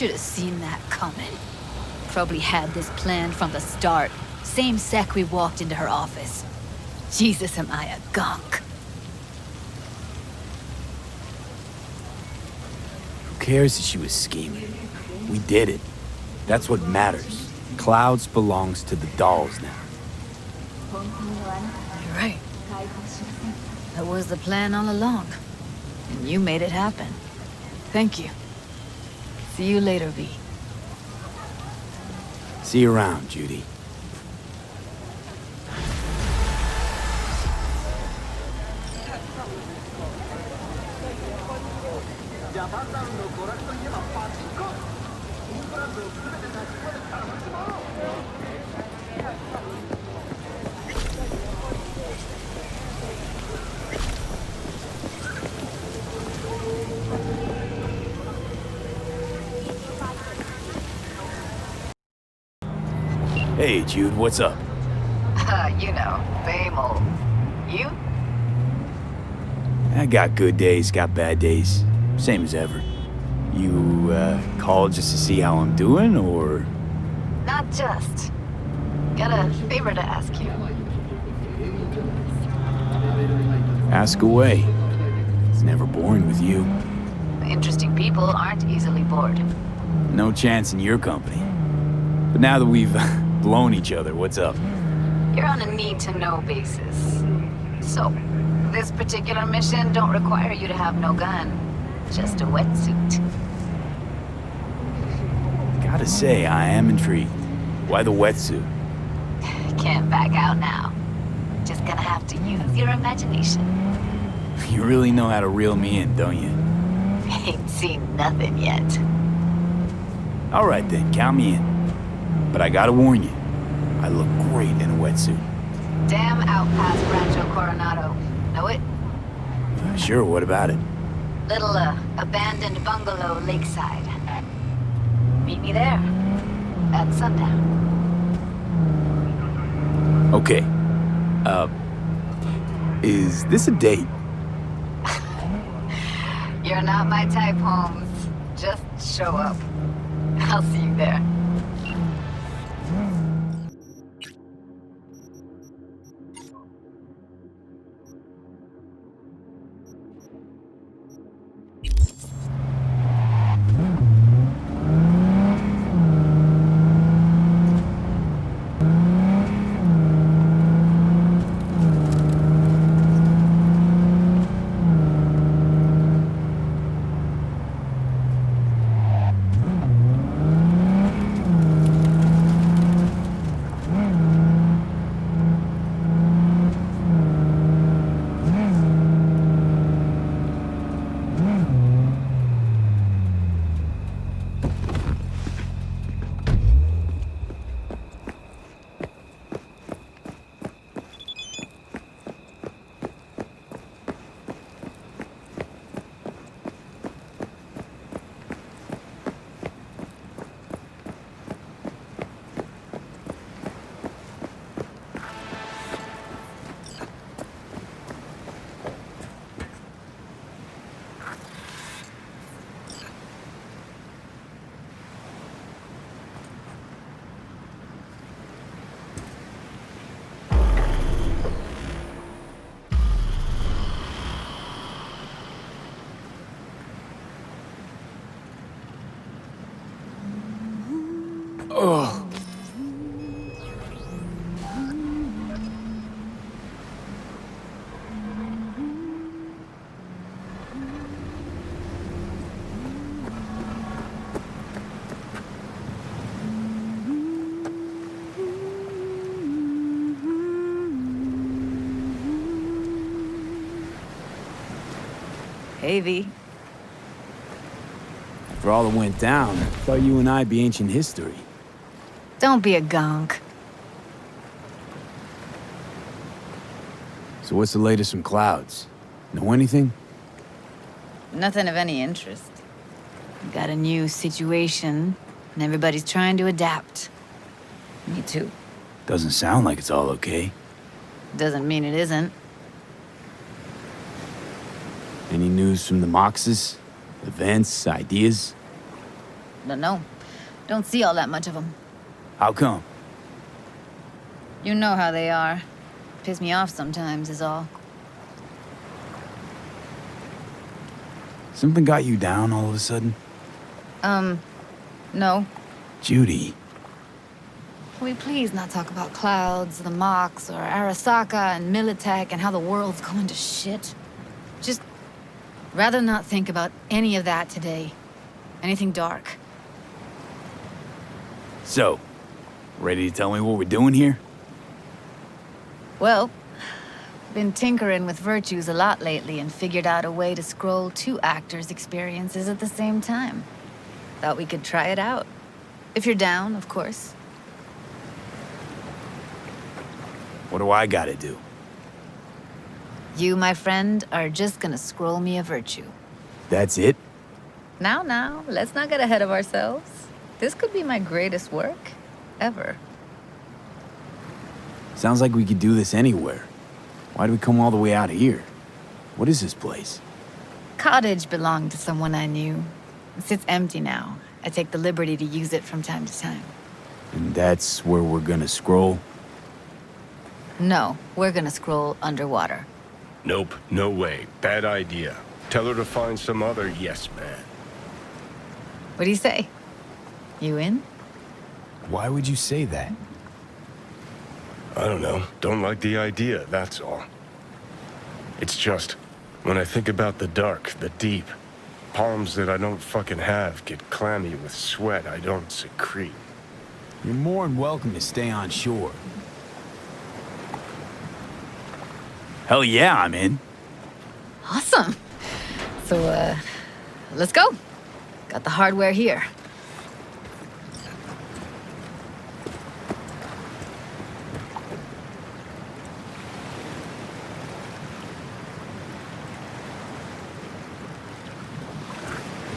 Should have seen that coming. Probably had this planned from the start. Same sec we walked into her office. Jesus, am I a gonk. Who cares if she was scheming? We did it. That's what matters. Clouds belongs to the dolls now. You're right. That was the plan all along. And you made it happen. Thank you. See you later, V. See you around, Judy. Hey, Jude, what's up? You know, same old. You? I got good days, got bad days. Same as ever. You, called just to see how I'm doing, or...? Not just. Got a favor to ask you. Ask away. It's never boring with you. Interesting people aren't easily bored. No chance in your company. But now that we've blown each other, what's up? You're on a need-to-know basis. So, this particular mission don't require you to have no gun. Just a wetsuit. Gotta say, I am intrigued. Why the wetsuit? Can't back out now. Just gonna have to use your imagination. You really know how to reel me in, don't you? Ain't seen nothing yet. All right then, count me in. But I gotta warn you, I look great in a wetsuit. Damn out past Rancho Coronado. Know it? Sure, what about it? Little, abandoned bungalow lakeside. Meet me there. At sundown. Okay. Is this a date? You're not my type, Holmes. Just show up. I'll see you there. Oh. Hey, V. For all that went down, I thought you and I'd be ancient history. Don't be a gonk. So what's the latest from Clouds? Know anything? Nothing of any interest. Got a new situation, and everybody's trying to adapt. Me too. Doesn't sound like it's all okay. Doesn't mean it isn't. Any news from the Moxes? Events, ideas? No. Don't see all that much of them. How come? You know how they are. Piss me off sometimes is all. Something got you down all of a sudden? No. Judy. Can we please not talk about clouds, the Mox, or Arasaka and Militech and how the world's going to shit? Just rather not think about any of that today. Anything dark. So, ready to tell me what we're doing here? Well, been tinkering with virtues a lot lately and figured out a way to scroll two actors' experiences at the same time. Thought we could try it out. If you're down, of course. What do I gotta do? You, my friend, are just gonna scroll me a virtue. That's it? Now, let's not get ahead of ourselves. This could be my greatest work ever. Sounds like we could do this anywhere. Why do we come all the way out here? What is this place? Cottage belonged to someone I knew. It sits empty now. I take the liberty to use it from time to time. And that's where we're gonna scroll? No, we're gonna scroll underwater. Nope, no way. Bad idea. Tell her to find some other yes man. What do you say? You in? Why would you say that? I don't know. Don't like the idea, that's all. It's just, when I think about the dark, the deep, palms that I don't fucking have get clammy with sweat I don't secrete. You're more than welcome to stay on shore. Hell yeah, I'm in. Awesome. So, let's go. Got the hardware here.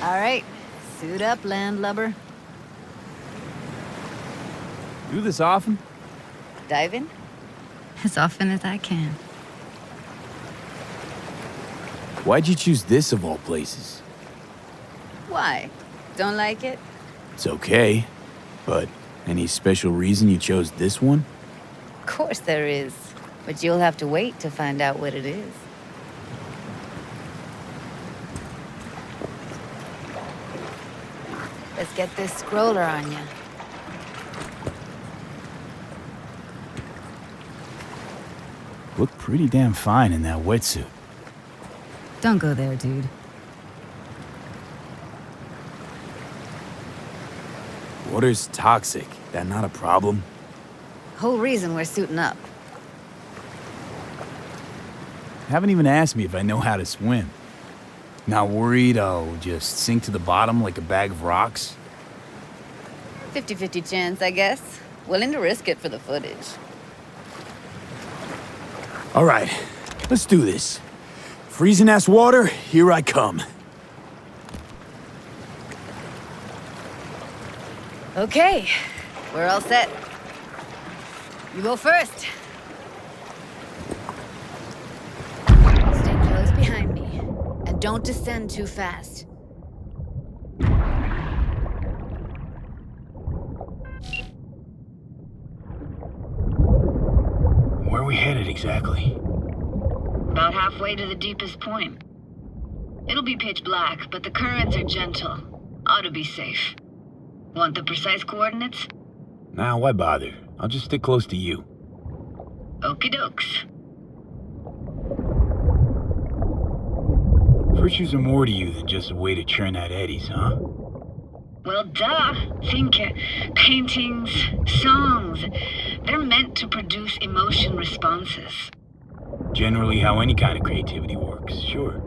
All right, suit up, landlubber. Do this often? Dive in? As often as I can. Why'd you choose this of all places? Why? Don't like it? It's okay, but any special reason you chose this one? Of course there is, but you'll have to wait to find out what it is. Let's get this scroller on you. Look pretty damn fine in that wetsuit. Don't go there, dude. Water's toxic. That not a problem? Whole reason we're suiting up. Haven't even asked me if I know how to swim. Not worried I'll just sink to the bottom like a bag of rocks? 50-50 chance, I guess. Willing to risk it for the footage. All right, let's do this. Freezing-ass water, here I come. Okay, we're all set. You go first. Stay close behind me, and don't descend too fast. Where are we headed exactly? About halfway to the deepest point. It'll be pitch black, but the currents are gentle. Ought to be safe. Want the precise coordinates? Nah, why bother? I'll just stick close to you. Okie dokes. Virtues are more to you than just a way to churn out eddies, huh? Well, duh. Think paintings, songs. They're meant to produce emotion responses. Generally how any kind of creativity works, sure.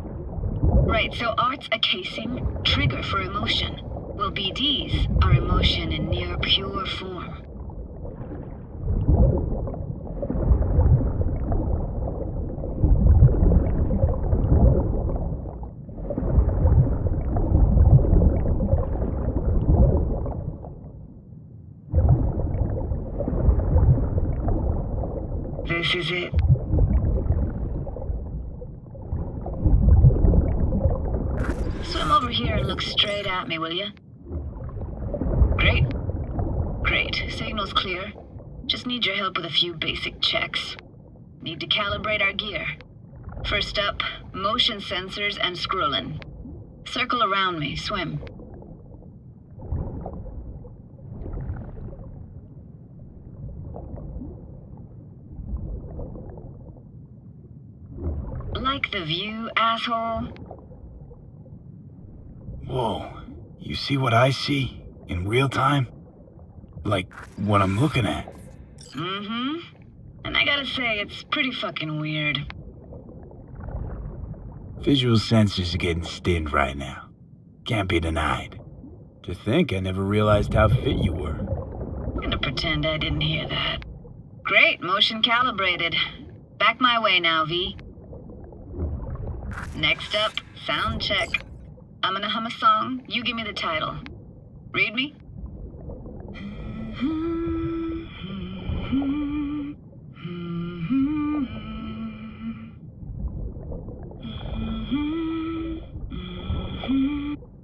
Right, so art's a casing, trigger for emotion. Well, BDs are emotion in near pure form. This is it. Swim over here and look straight at me, will you? Great. Great. Signal's clear. Just need your help with a few basic checks. Need to calibrate our gear. First up, motion sensors and scrolling. Circle around me, swim. Like the view, asshole? Whoa, you see what I see? In real time? Like, what I'm looking at? Mm-hmm. And I gotta say, it's pretty fucking weird. Visual sensors are getting stinned right now. Can't be denied. To think I never realized how fit you were. I'm gonna pretend I didn't hear that. Great, motion calibrated. Back my way now, V. Next up, sound check. I'm gonna hum a song, you give me the title. Read me?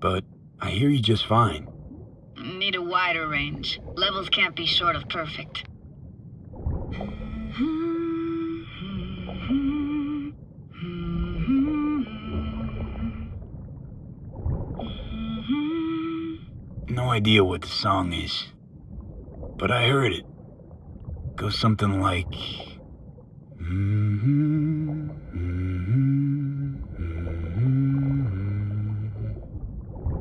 But I hear you just fine. Need a wider range. Levels can't be short of perfect. No idea what the song is, but I heard it. Goes something like...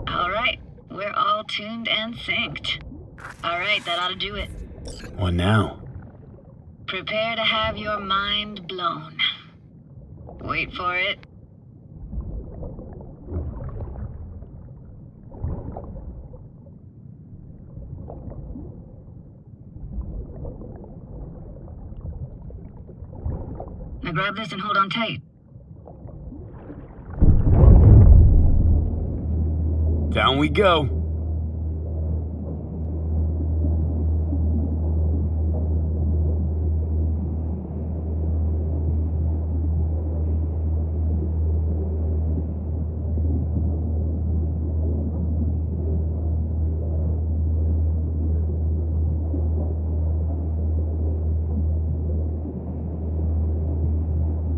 Alright, we're all tuned and synced. Alright, that ought to do it. What now? Prepare to have your mind blown. Wait for it. Now grab this and hold on tight. Down we go.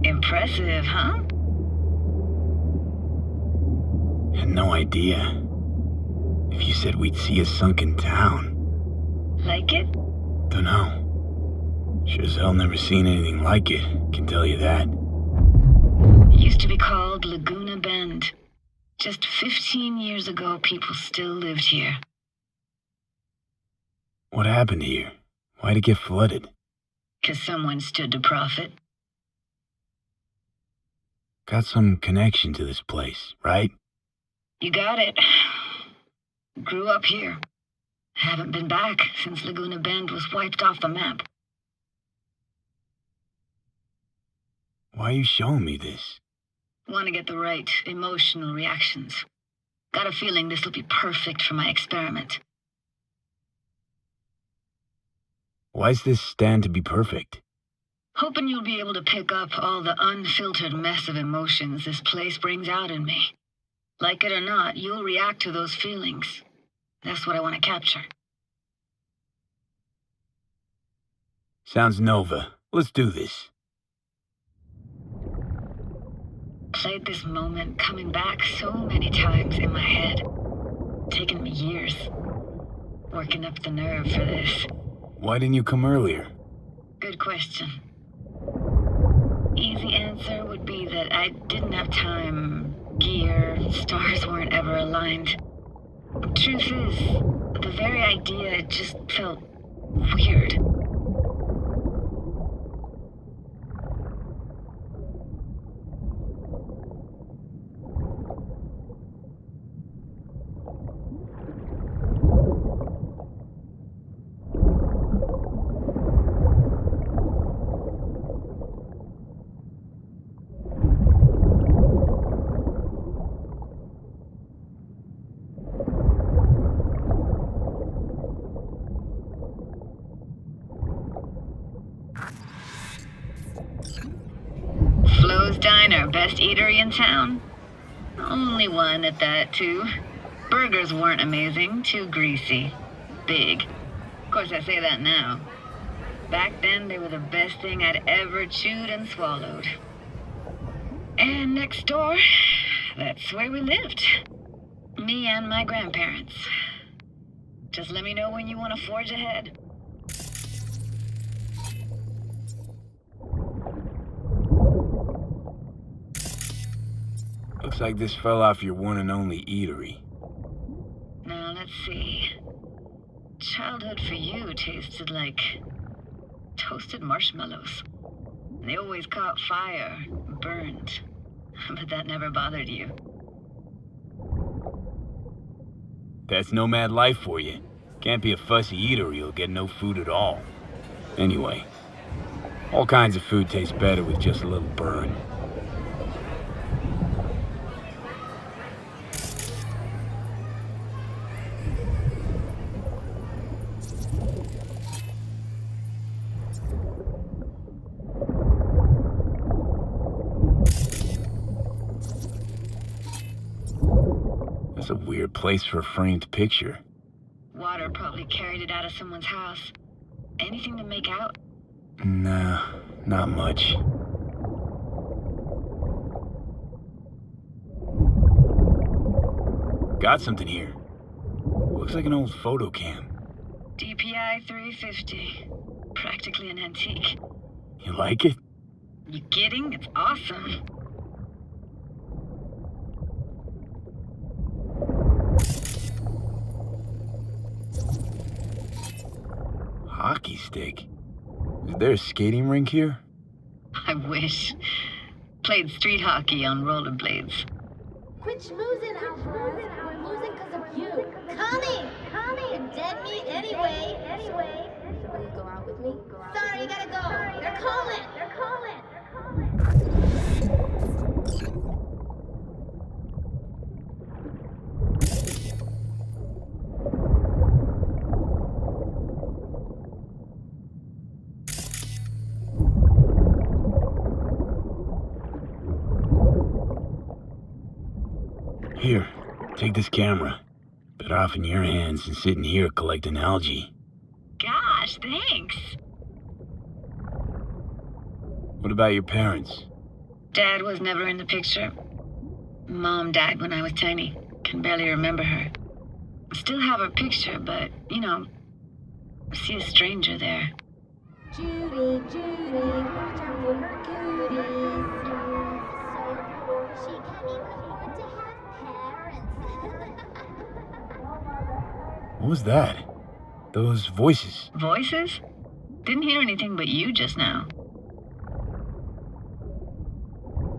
Impressive, huh? Had no idea. If you said we'd see a sunken town. Like it? Dunno. Sure as hell never seen anything like it, can tell you that. Used to be called Laguna Bend. Just 15 years ago, people still lived here. What happened here? Why'd it get flooded? 'Cause someone stood to profit. Got some connection to this place, right? You got it. Grew up here. Haven't been back since Laguna Bend was wiped off the map. Why are you showing me this? Want to get the right emotional reactions. Got a feeling this will be perfect for my experiment. Why's this stand to be perfect? Hoping you'll be able to pick up all the unfiltered mess of emotions this place brings out in me. Like it or not, you'll react to those feelings. That's what I want to capture. Sounds Nova. Let's do this. Played this moment coming back so many times in my head. Taken me years. Working up the nerve for this. Why didn't you come earlier? Good question. Easy answer would be that I didn't have time. Gear, stars weren't ever aligned. Truth is, the very idea just felt weird. Flo's Diner, best eatery in town? Only one at that, too. Burgers weren't amazing, too greasy. big. Of course, I say that now. Back then, they were the best thing I'd ever chewed and swallowed. And next door, that's where we lived. Me and my grandparents. Just let me know when you want to forge ahead. Looks like this fell off your one and only eatery. Now, let's see. Childhood for you tasted like toasted marshmallows. They always caught fire, burned. But that never bothered you. That's nomad life for you. Can't be a fussy eater or you'll get no food at all. Anyway, all kinds of food tastes better with just a little burn. That's a weird place for a framed picture. Water probably carried it out of someone's house. Anything to make out? Nah, not much. Got something here. Looks like an old photo cam. DPI 350. Practically an antique. You like it? You kidding? It's awesome. Hockey stick? Is there a skating rink here? I wish. Played street hockey on rollerblades. Quit schmoozing, Alvarez. We're losing because of you. Connie! You're dead meat anyway. Will you go out with me? Sorry, you gotta go. They're calling. Here, take this camera. Better off in your hands than sitting here collecting algae. Gosh, thanks. What about your parents? Dad was never in the picture. Mom died when I was tiny. Can barely remember her. Still have her picture, but, I see a stranger there. Judy, watch out for her cuties. So she can't even afford to have parents. What was that? Those voices. Voices? Didn't hear anything but you just now.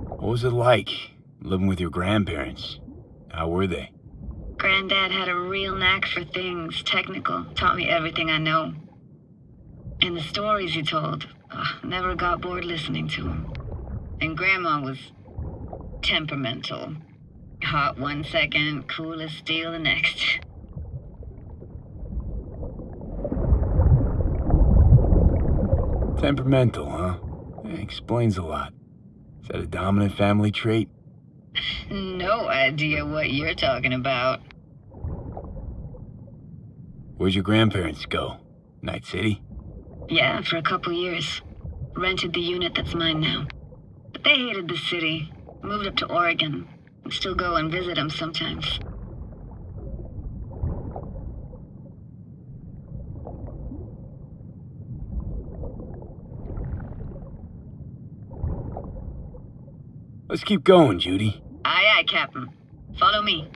What was it like, living with your grandparents? How were they? Granddad had a real knack for things technical. Taught me everything I know. And the stories he told, never got bored listening to him. And Grandma was temperamental. Hot 1 second, cool as steel the next. Temperamental, huh? Explains a lot. Is that a dominant family trait? No idea what you're talking about. Where'd your grandparents go? Night City? Yeah, for a couple years. Rented the unit that's mine now. But they hated the city. Moved up to Oregon. And still go and visit them sometimes. Let's keep going, Judy. Aye, aye, Captain. Follow me.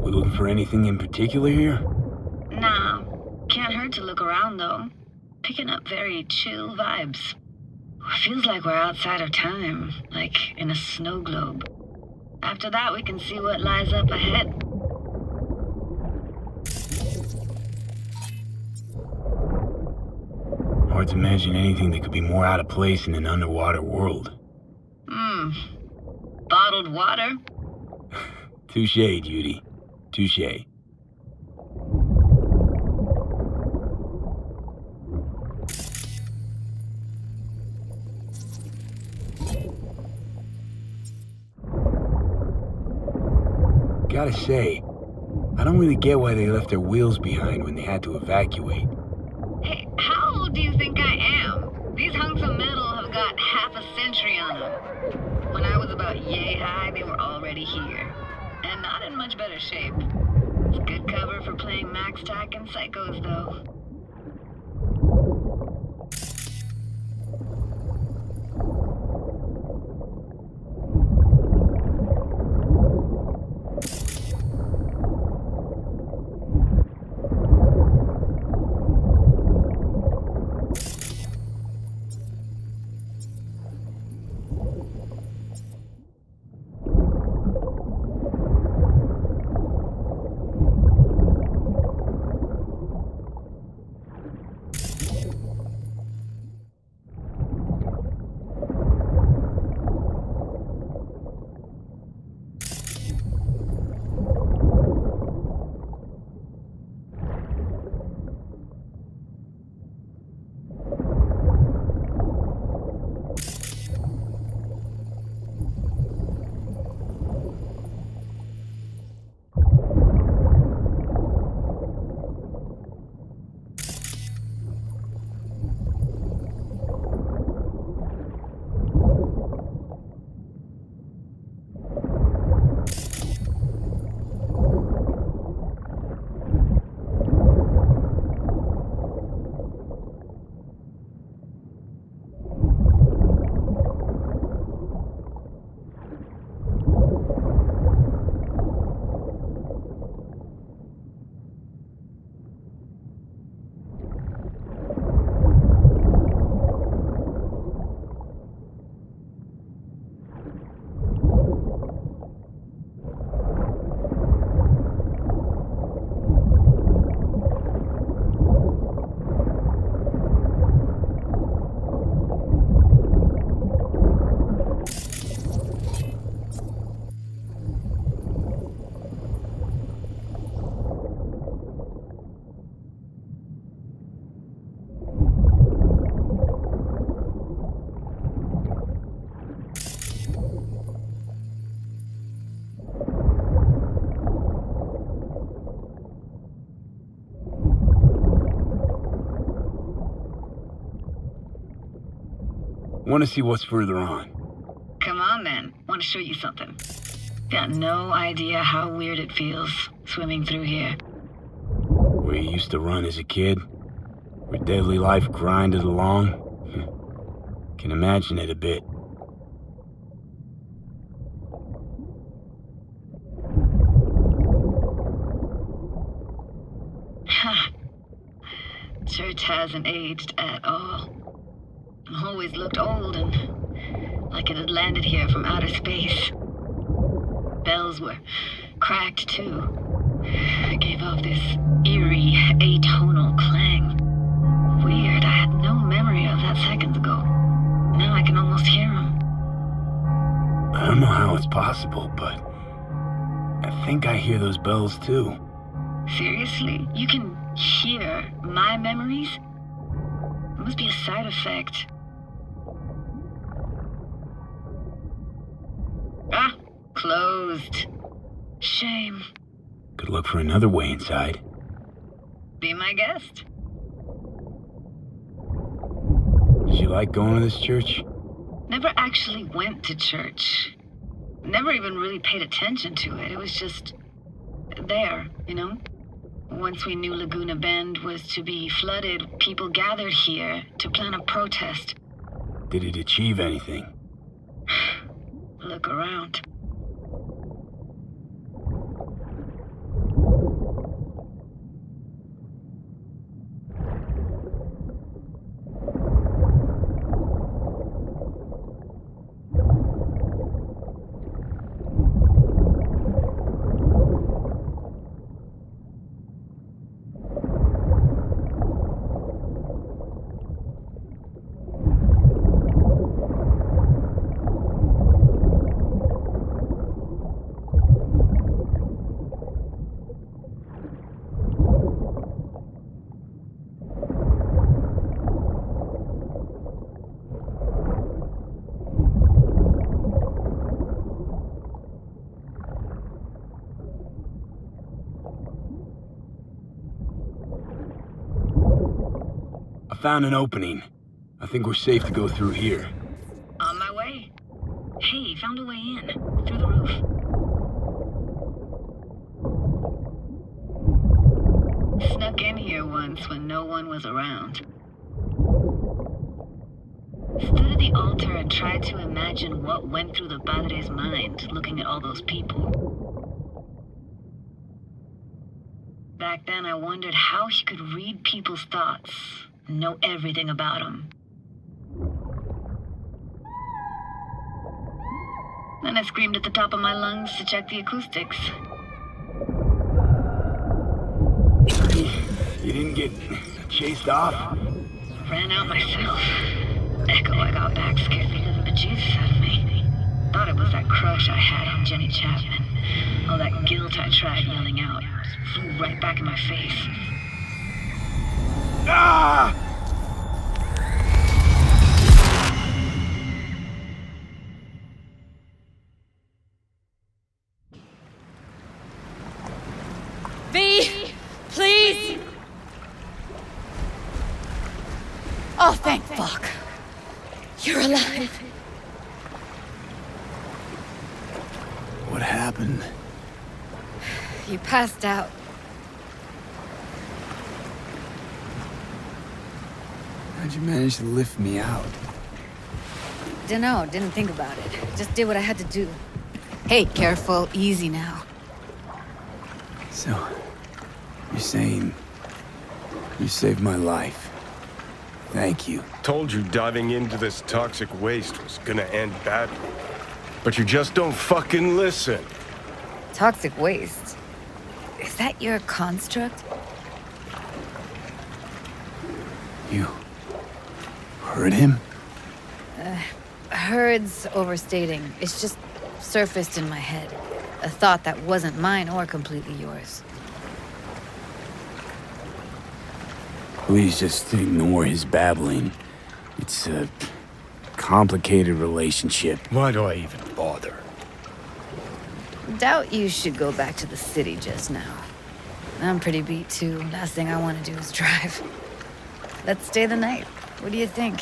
We looking for anything in particular here? Nah, can't hurt to look around though. Picking up very chill vibes. Feels like we're outside of time, like in a snow globe. After that, we can see what lies up ahead. Hard to imagine anything that could be more out of place in an underwater world. Bottled water? Touché, Judy. Touché. gotta say, I don't really get why they left their wheels behind when they had to evacuate. Hey, how old do you think I am? These hunks of metal have got half a century on them. When I was about yay high, they were already here. And not in much better shape. It's good cover for playing Max Tack and Psychos, though. Want to see what's further on. Come on, then. Want to show you something. Got no idea how weird it feels, swimming through here. Where you used to run as a kid? Where daily life grinded along? Can imagine it a bit. Ha! Church hasn't aged at all. Always looked old and like it had landed here from outer space. Bells were cracked too. It gave off this eerie, atonal clang. Weird, I had no memory of that seconds ago. Now I can almost hear them. I don't know how it's possible, but I think I hear those bells too. Seriously? You can hear my memories? It must be a side effect. Ah, closed. Shame. Could look for another way inside. Be my guest. Did you like going to this church? Never actually went to church. Never even really paid attention to it. It was just there, you know? Once we knew Laguna Bend was to be flooded, people gathered here to plan a protest. Did it achieve anything? Look around. found an opening. I think we're safe to go through here. On my way. Hey, found a way in. Through the roof. Snuck in here once when no one was around. Stood at the altar and tried to imagine what went through the Padre's mind looking at all those people. Back then, I wondered how he could read people's thoughts and know everything about them. Then I screamed at the top of my lungs to check the acoustics. You didn't get chased off? Ran out myself. Echo I got back scared the living bejesus out of me. Thought it was that crush I had on Jenny Chapman. All that guilt I tried yelling out just flew right back in my face. Ah! V, please! Oh, thank fuck. You're alive. What happened? You passed out. How'd you manage to lift me out? Dunno, didn't think about it. Just did what I had to do. Hey, careful, easy now. So, you're saying you saved my life. Thank you. Told you diving into this toxic waste was gonna end badly. But you just don't fucking listen. Toxic waste? Is that your construct? You heard him? Heard's overstating. It's just surfaced in my head. A thought that wasn't mine or completely yours. Please just ignore his babbling. It's a complicated relationship. Why do I even bother? Doubt you should go back to the city just now. I'm pretty beat too. Last thing I want to do is drive. Let's stay the night. What do you think?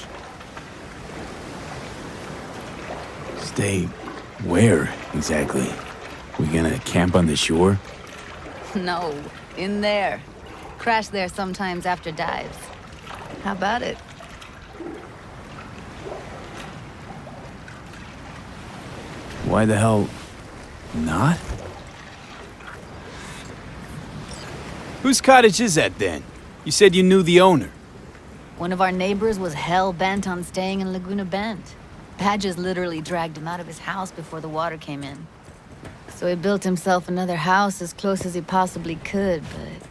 Stay where, exactly? We gonna camp on the shore? No, in there. Crash there sometimes after dives. How about it? Why the hell not? Whose cottage is that then? You said you knew the owner. One of our neighbors was hell-bent on staying in Laguna Bend. Badges literally dragged him out of his house before the water came in. So he built himself another house as close as he possibly could, but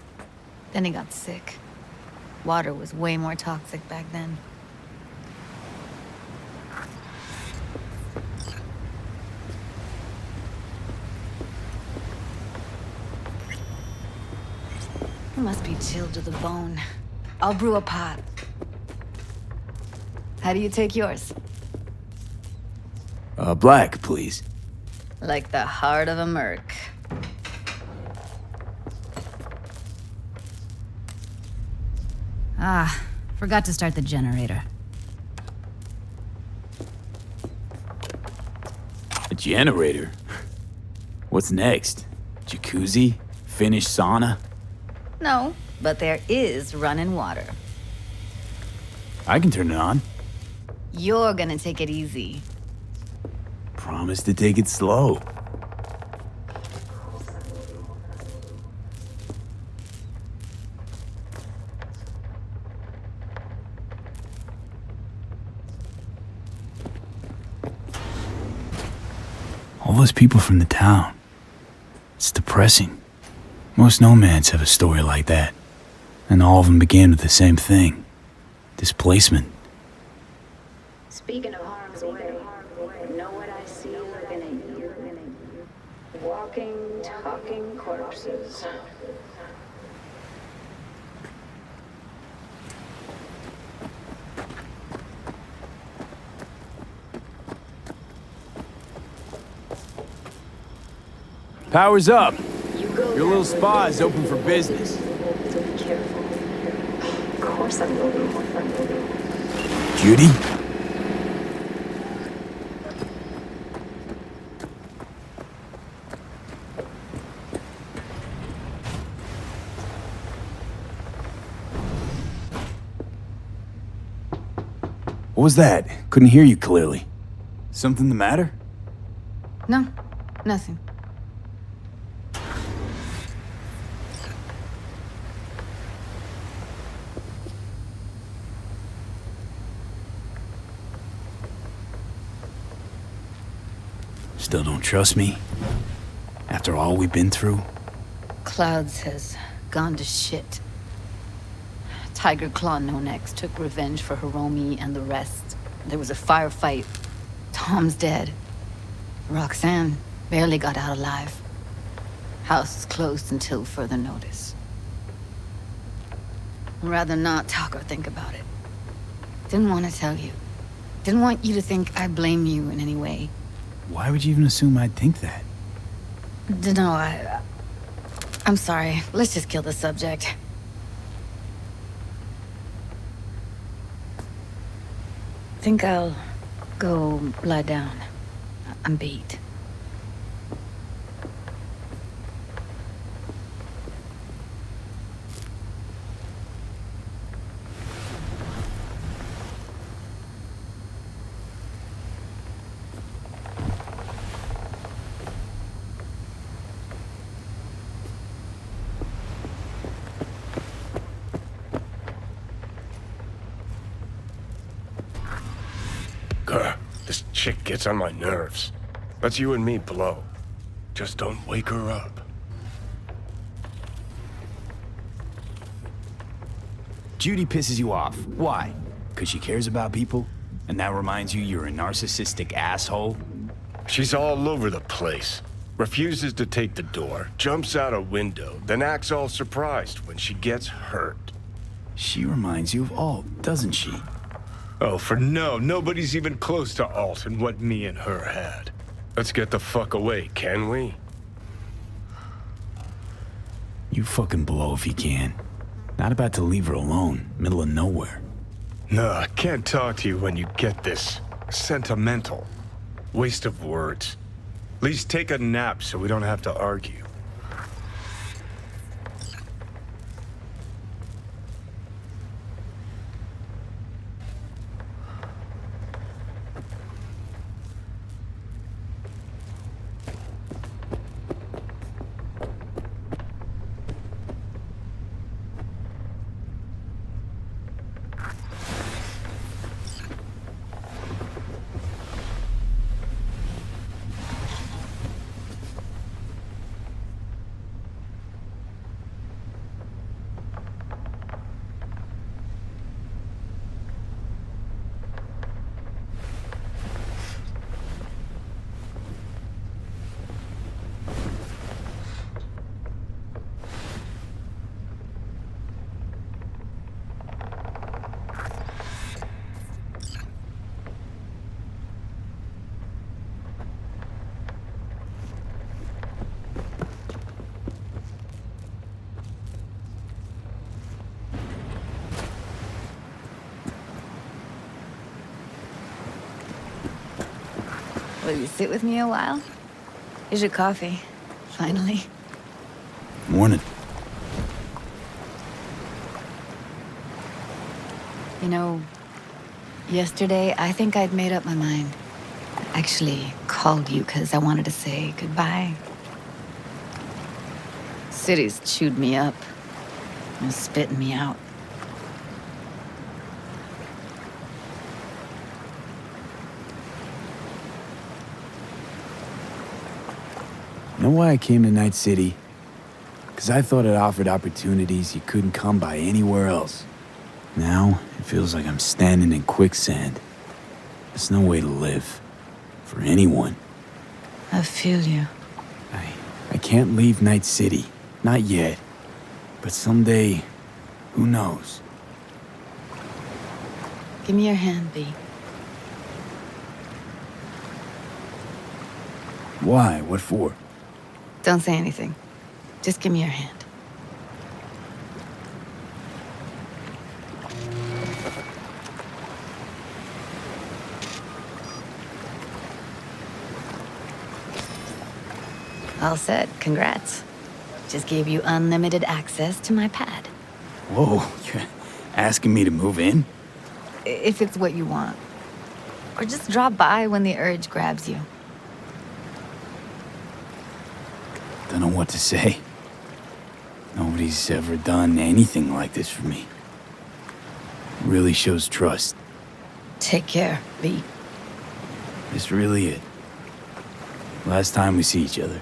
then he got sick. Water was way more toxic back then. He must be chilled to the bone. I'll brew a pot. How do you take yours? Black, please. Like the heart of a merc. Ah, forgot to start the generator. A generator? What's next? Jacuzzi? Finnish sauna? No, but there is running water. I can turn it on. You're gonna take it easy. Promise to take it slow. All those people from the town. It's depressing. Most nomads have a story like that. And all of them begin with the same thing. Displacement. Speaking of harm's way, know what I see looking at you? Walking, talking corpses. Power's up. You go Your little spa is open for business. Careful. more subtle. Judy? What was that? Couldn't hear you clearly. Something the matter? No, nothing. Still don't trust me? After all we've been through? Clouds has gone to shit. Tiger Claw No Next took revenge for Hiromi and the rest. There was a firefight. Tom's dead. Roxanne barely got out alive. House is closed until further notice. I'd rather not talk or think about it. Didn't want to tell you. Didn't want you to think I blame you in any way. Why would you even assume I'd think that? Dunno, I'm sorry. Let's just kill the subject. Think I'll go lie down. I'm beat. Grr, this chick gets on my nerves. Let's you and me blow. Just don't wake her up. Judy pisses you off. Why? Because she cares about people? And that reminds you you're a narcissistic asshole? She's all over the place. Refuses to take the door, jumps out a window, then acts all surprised when she gets hurt. She reminds you of Alt, doesn't she? Oh, for no, nobody's even close to Alt and what me and her had. Let's get the fuck away, can we? You fucking blow if you can. Not about to leave her alone, middle of nowhere. No, I can't talk to you when you get this sentimental. Waste of words. At least take a nap so we don't have to argue. Will you sit with me a while? Here's your coffee. Finally. Morning. You know, yesterday I think I'd made up my mind. I actually called you because I wanted to say goodbye. City's chewed me up and spitting me out. Know why I came to Night City? Because I thought it offered opportunities you couldn't come by anywhere else. Now, it feels like I'm standing in quicksand. There's no way to live. For anyone. I feel you. I can't leave Night City. Not yet. But someday, who knows? Give me your hand, B. Why? What for? Don't say anything. Just give me your hand. All set. Congrats. Just gave you unlimited access to my pad. Whoa, you're asking me to move in? If it's what you want. Or just drop by when the urge grabs you. Don't know what to say. Nobody's ever done anything like this for me. Really shows trust. Take care, V. This really it. Last time we see each other.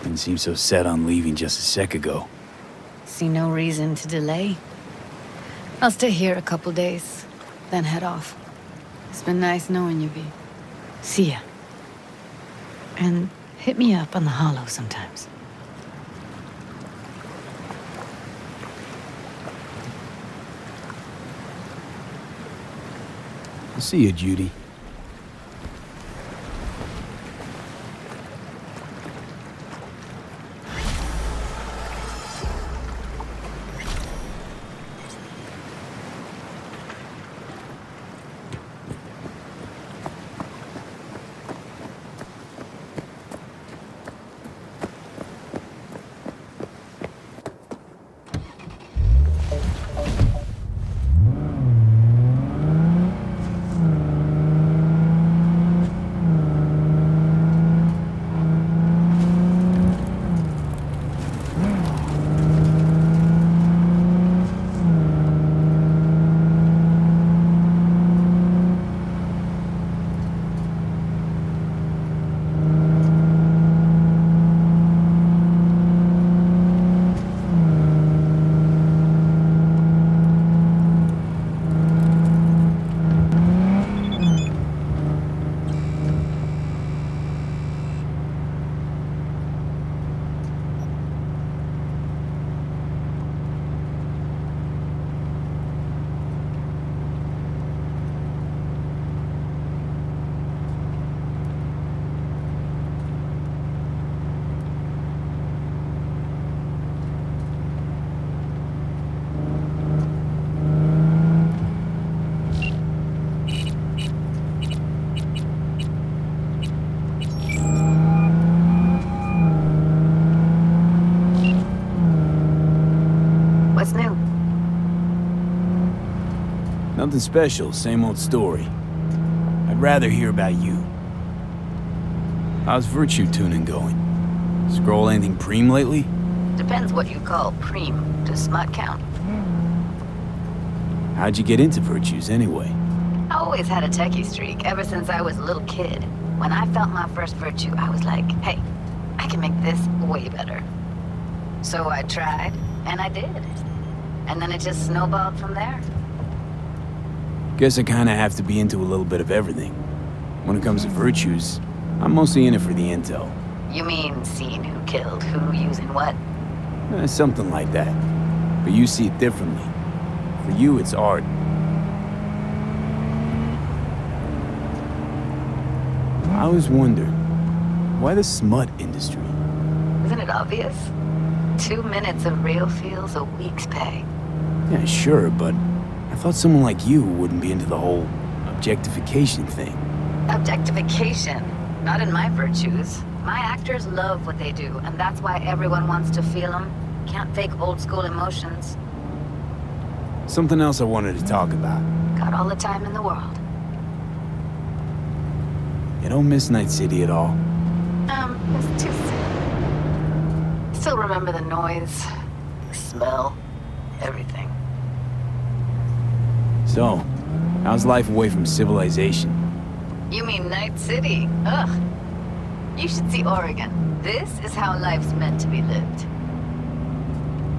Didn't seem so set on leaving just a sec ago. See no reason to delay. I'll stay here a couple days, then head off. It's been nice knowing you, V. See ya. And hit me up on the holo sometimes. I'll see you, Judy. What's new? Nothing special, same old story. I'd rather hear about you. How's virtue tuning going? Scroll anything preem lately? Depends what you call preem. Does smut count? How'd you get into virtues anyway? I always had a techie streak ever since I was a little kid. When I felt my first virtue, I was like, hey, I can make this way better. So I tried, and I did. And then it just snowballed from there. Guess I kinda have to be into a little bit of everything. When it comes to virtues, I'm mostly in it for the intel. You mean seeing who killed who using what? Something like that. But you see it differently. For you, it's art. I always wondered, why the smut industry? Isn't it obvious? 2 minutes of real feels a week's pay. Yeah, sure, but I thought someone like you wouldn't be into the whole objectification thing. Objectification? Not in my virtues. My actors love what they do, and that's why everyone wants to feel them. Can't fake old school emotions. Something else I wanted to talk about. Got all the time in the world. You don't miss Night City at all? It's too soon. Still remember the noise, the smell, everything. So, how's life away from civilization? You mean Night City? Ugh. You should see Oregon. This is how life's meant to be lived.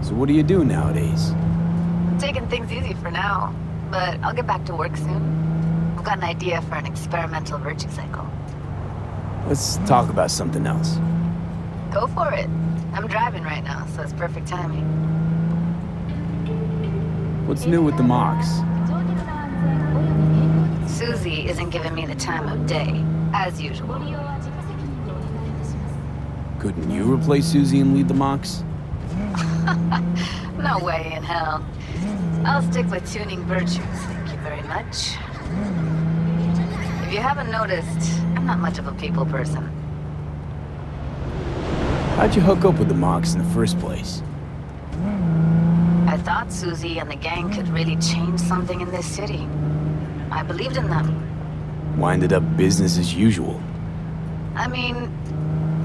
So what do you do nowadays? I'm taking things easy for now, but I'll get back to work soon. I've got an idea for an experimental virtue cycle. Let's talk about something else. Go for it. I'm driving right now, so it's perfect timing. What's new with the mocks? Susie isn't giving me the time of day, as usual. Couldn't you replace Susie and lead the mocks? No way in hell. I'll stick with tuning virtues, thank you very much. If you haven't noticed, I'm not much of a people person. How'd you hook up with the Mox in the first place? I thought Susie and the gang could really change something in this city. I believed in them. Winded up business as usual. I mean,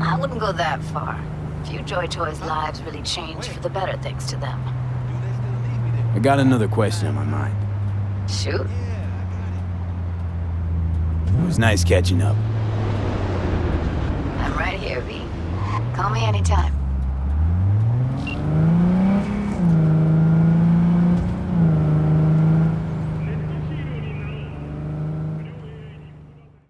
I wouldn't go that far. Few Joy Toys' lives really changed for the better thanks to them. I got another question on my mind. Shoot. It was nice catching up. I'm right here, V. Call me anytime.